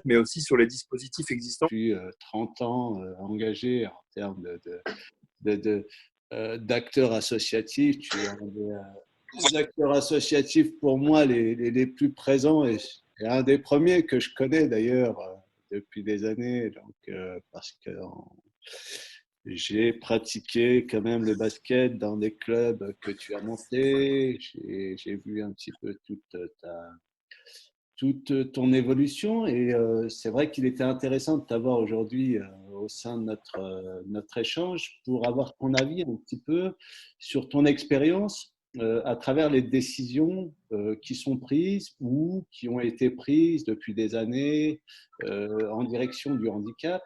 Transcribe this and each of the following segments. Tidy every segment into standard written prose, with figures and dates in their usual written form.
concept, mais aussi sur les dispositifs existants. Depuis 30 ans engagé en termes d'acteurs associatifs. Tu es un des acteurs associatifs pour moi les plus présents et un des premiers que je connais d'ailleurs depuis des années. Donc, parce que j'ai pratiqué quand même le basket dans des clubs que tu as montés. J'ai vu un petit peu toute ton évolution et c'est vrai qu'il était intéressant de t'avoir aujourd'hui au sein de notre échange pour avoir ton avis un petit peu sur ton expérience à travers les décisions qui sont prises ou qui ont été prises depuis des années en direction du handicap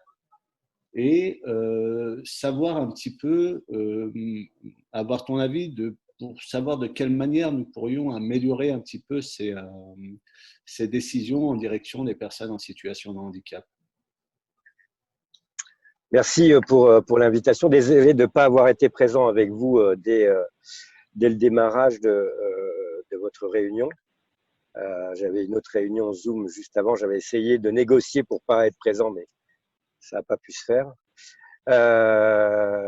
et savoir un petit peu, avoir ton avis pour savoir de quelle manière nous pourrions améliorer un petit peu ces décisions en direction des personnes en situation de handicap. Merci pour l'invitation. Désolé de ne pas avoir été présent avec vous dès le démarrage de votre réunion. J'avais une autre réunion Zoom juste avant. J'avais essayé de négocier pour ne pas être présent, mais ça n'a pas pu se faire.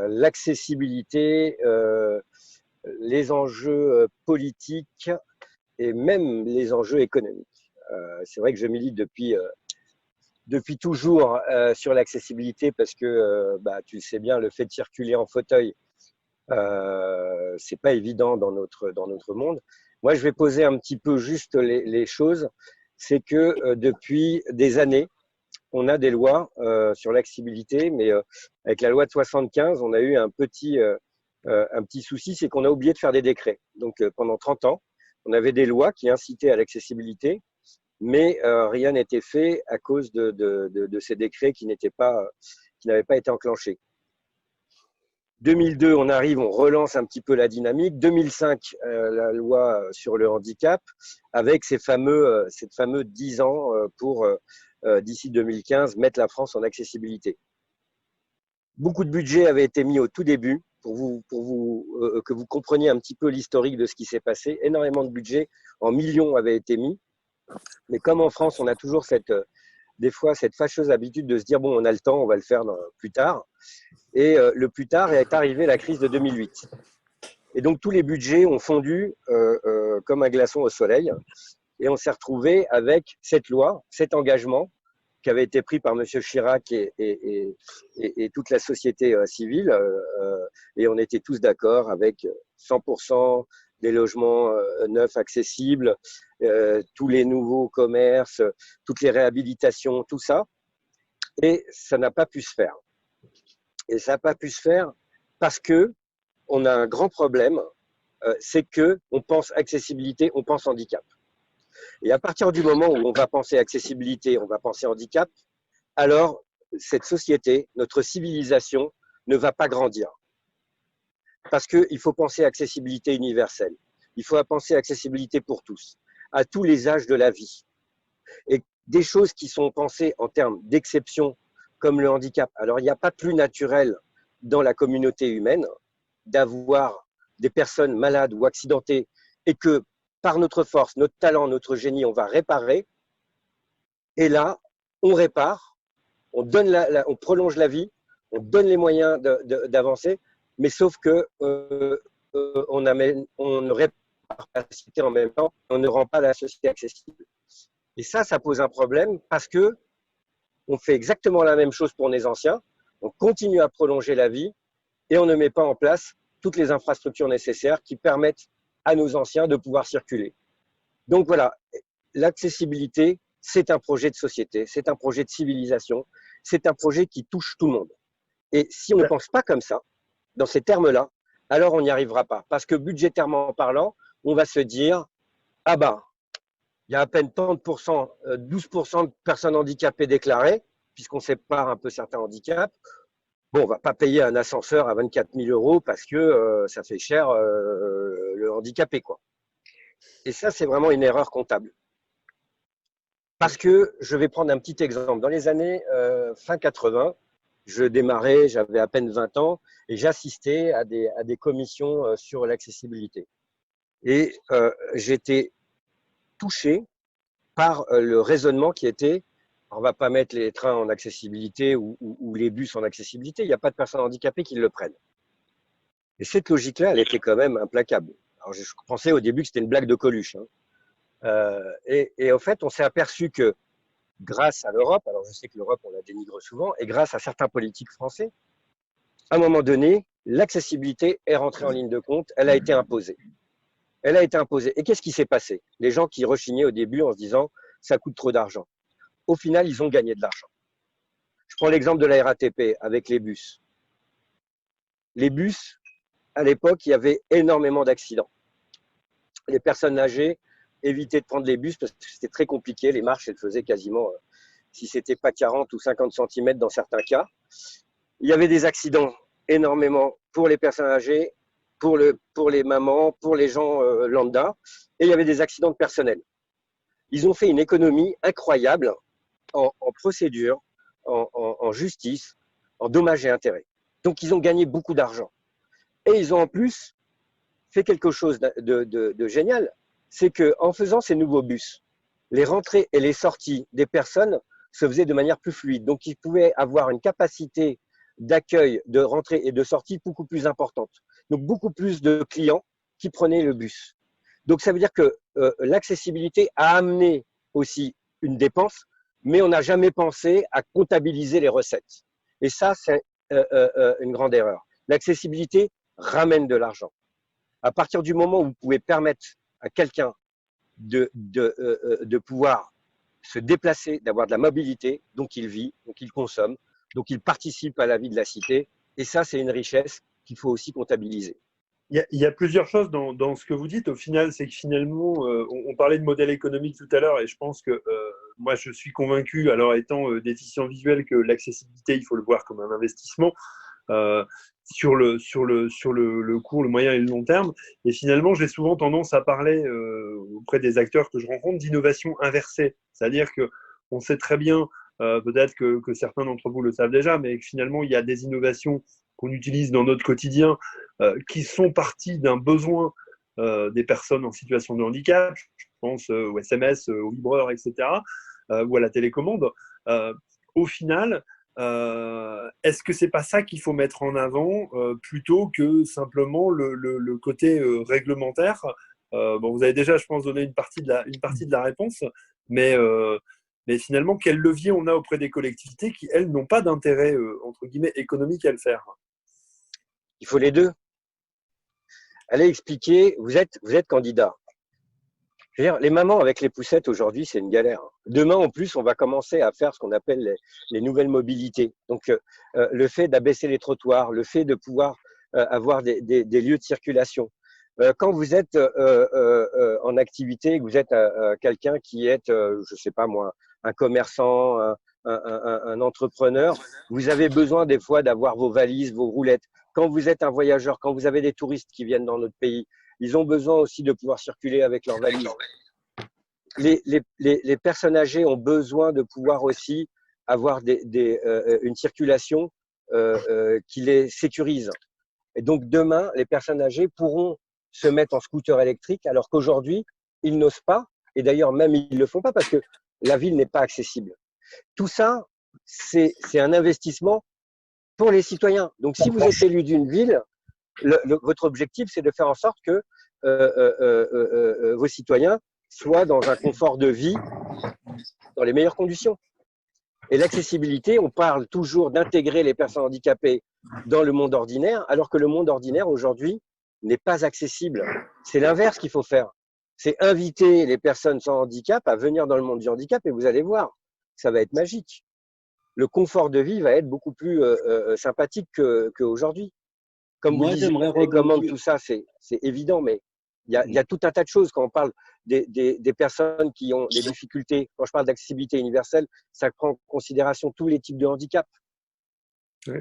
L'accessibilité, les enjeux politiques et même les enjeux économiques. C'est vrai que je milite depuis toujours sur l'accessibilité parce que tu le sais bien, le fait de circuler en fauteuil, c'est pas évident dans notre monde. Moi, je vais poser un petit peu juste les choses. C'est que depuis des années, on a des lois sur l'accessibilité, mais avec la loi de 75, on a eu un petit souci, c'est qu'on a oublié de faire des décrets. Donc pendant 30 ans, on avait des lois qui incitaient à l'accessibilité, mais rien n'était fait à cause de ces décrets qui n'avaient pas été enclenchés. 2002, on arrive, on relance un petit peu la dynamique. 2005, la loi sur le handicap, avec ces fameux 10 ans pour d'ici 2015 mettre la France en accessibilité. Beaucoup de budget avait été mis au tout début pour que vous compreniez un petit peu l'historique de ce qui s'est passé. Énormément de budget en millions avait été mis. Mais comme en France, on a toujours des fois cette fâcheuse habitude de se dire bon, on a le temps, on va le faire plus tard. Et le plus tard est arrivé la crise de 2008. Et donc tous les budgets ont fondu comme un glaçon au soleil. Et on s'est retrouvé avec cette loi, cet engagement qui avait été pris par M. Chirac et toute la société civile. Et on était tous d'accord avec 100% des logements neufs accessibles, tous les nouveaux commerces, toutes les réhabilitations, tout ça. Et ça n'a pas pu se faire. Et ça n'a pas pu se faire parce que on a un grand problème, c'est que on pense accessibilité, on pense handicap. Et à partir du moment où on va penser accessibilité, on va penser handicap, alors cette société, notre civilisation ne va pas grandir. Parce qu'il faut penser accessibilité universelle. Il faut penser accessibilité pour tous, à tous les âges de la vie. Et des choses qui sont pensées en termes d'exception, comme le handicap. Alors, il n'y a pas plus naturel dans la communauté humaine d'avoir des personnes malades ou accidentées et que par notre force, notre talent, notre génie, on va réparer. Et là, on répare, on prolonge la vie, on donne les moyens d'avancer, mais sauf que on ne répare pas la société en même temps, on ne rend pas la société accessible. Et ça pose un problème parce que on fait exactement la même chose pour les anciens, on continue à prolonger la vie et on ne met pas en place toutes les infrastructures nécessaires qui permettent à nos anciens de pouvoir circuler. Donc voilà, l'accessibilité, c'est un projet de société, c'est un projet de civilisation, c'est un projet qui touche tout le monde. Et si on ne pense pas comme ça, dans ces termes-là, alors on n'y arrivera pas. Parce que budgétairement parlant, on va se dire, ah ben, il y a à peine tant de pourcents, 12% de personnes handicapées déclarées, puisqu'on sépare un peu certains handicaps. Bon, on ne va pas payer un ascenseur à 24 000 euros parce que ça fait cher le handicapé, quoi. Et ça, c'est vraiment une erreur comptable. Parce que, je vais prendre un petit exemple. Dans les années fin 80, je démarrais, j'avais à peine 20 ans, et j'assistais à des commissions sur l'accessibilité. Et j'étais touché par le raisonnement qui était On ne va pas mettre les trains en accessibilité ou les bus en accessibilité. Il n'y a pas de personnes handicapées qui le prennent. Et cette logique-là, elle était quand même implacable. Alors, je pensais au début que c'était une blague de Coluche. Hein. Et en fait, on s'est aperçu que grâce à l'Europe, alors je sais que l'Europe, on la dénigre souvent, et grâce à certains politiques français, à un moment donné, l'accessibilité est rentrée en ligne de compte, elle a été imposée. Elle a été imposée. Et qu'est-ce qui s'est passé? Les gens qui rechignaient au début en se disant ça coûte trop d'argent. Au final, ils ont gagné de l'argent. Je prends l'exemple de la RATP avec les bus. Les bus, à l'époque, il y avait énormément d'accidents. Les personnes âgées évitaient de prendre les bus parce que c'était très compliqué. Les marches, elles faisaient quasiment, si c'était pas 40 ou 50 cm dans certains cas. Il y avait des accidents énormément pour les personnes âgées, pour les mamans, pour les gens lambda, et il y avait des accidents de personnel. Ils ont fait une économie incroyable en procédure, en justice, en dommages et intérêts. Donc, ils ont gagné beaucoup d'argent. Et ils ont en plus fait quelque chose de génial, c'est qu'en faisant ces nouveaux bus, les rentrées et les sorties des personnes se faisaient de manière plus fluide. Donc, ils pouvaient avoir une capacité d'accueil, de rentrée et de sortie beaucoup plus importante. Donc, beaucoup plus de clients qui prenaient le bus. Donc, ça veut dire que l'accessibilité a amené aussi une dépense, mais on n'a jamais pensé à comptabiliser les recettes. Et ça, c'est une grande erreur. L'accessibilité ramène de l'argent. À partir du moment où vous pouvez permettre à quelqu'un de pouvoir se déplacer, d'avoir de la mobilité, donc il vit, donc il consomme, donc il participe à la vie de la cité. Et ça, c'est une richesse qu'il faut aussi comptabiliser. Il y a plusieurs choses dans ce que vous dites. Au final, c'est que finalement, on parlait de modèle économique tout à l'heure, et je pense que moi, je suis convaincu, alors étant déficient visuel, que l'accessibilité, il faut le voir comme un investissement sur le court, le moyen et le long terme. Et finalement, j'ai souvent tendance à parler auprès des acteurs que je rencontre d'innovation inversée. C'est-à-dire qu'on sait très bien, peut-être que certains d'entre vous le savent déjà, mais que finalement, il y a des innovations qu'on utilise dans notre quotidien qui sont partis d'un besoin des personnes en situation de handicap, je pense au SMS, au livreur, etc., ou à la télécommande. Au final, est-ce que c'est pas ça qu'il faut mettre en avant plutôt que simplement le côté réglementaire? Bon, vous avez déjà, je pense, donné une partie de la réponse, mais finalement, quel levier on a auprès des collectivités qui, elles, n'ont pas d'intérêt, entre guillemets, économique à le faire? Il faut les deux. Allez expliquer, vous êtes candidat. Je veux dire, les mamans avec les poussettes aujourd'hui, c'est une galère. Demain, en plus, on va commencer à faire ce qu'on appelle les nouvelles mobilités. Donc, le fait d'abaisser les trottoirs, le fait de pouvoir avoir des lieux de circulation. Quand vous êtes en activité, que vous êtes quelqu'un qui est, je sais pas moi, un commerçant, un entrepreneur, vous avez besoin des fois d'avoir vos valises, vos roulettes. Quand vous êtes un voyageur, quand vous avez des touristes qui viennent dans notre pays, ils ont besoin aussi de pouvoir circuler avec leurs valises. Les personnes âgées ont besoin de pouvoir aussi avoir une circulation qui les sécurise. Et donc demain, les personnes âgées pourront se mettre en scooter électrique alors qu'aujourd'hui, ils n'osent pas. Et d'ailleurs, même ils ne le font pas parce que la ville n'est pas accessible. Tout ça, c'est un investissement pour les citoyens. Donc si vous êtes élu d'une ville, votre objectif, c'est de faire en sorte que vos citoyens soient dans un confort de vie dans les meilleures conditions. Et l'accessibilité, on parle toujours d'intégrer les personnes handicapées dans le monde ordinaire, alors que le monde ordinaire aujourd'hui n'est pas accessible. C'est l'inverse qu'il faut faire. C'est inviter les personnes sans handicap à venir dans le monde du handicap et vous allez voir, ça va être magique. Le confort de vie va être beaucoup plus sympathique qu'aujourd'hui. Comme vous disiez, les commandes, tout ça, c'est évident, mais il y a tout un tas de choses quand on parle des personnes qui ont des difficultés. Quand je parle d'accessibilité universelle, ça prend en considération tous les types de handicap. Ouais.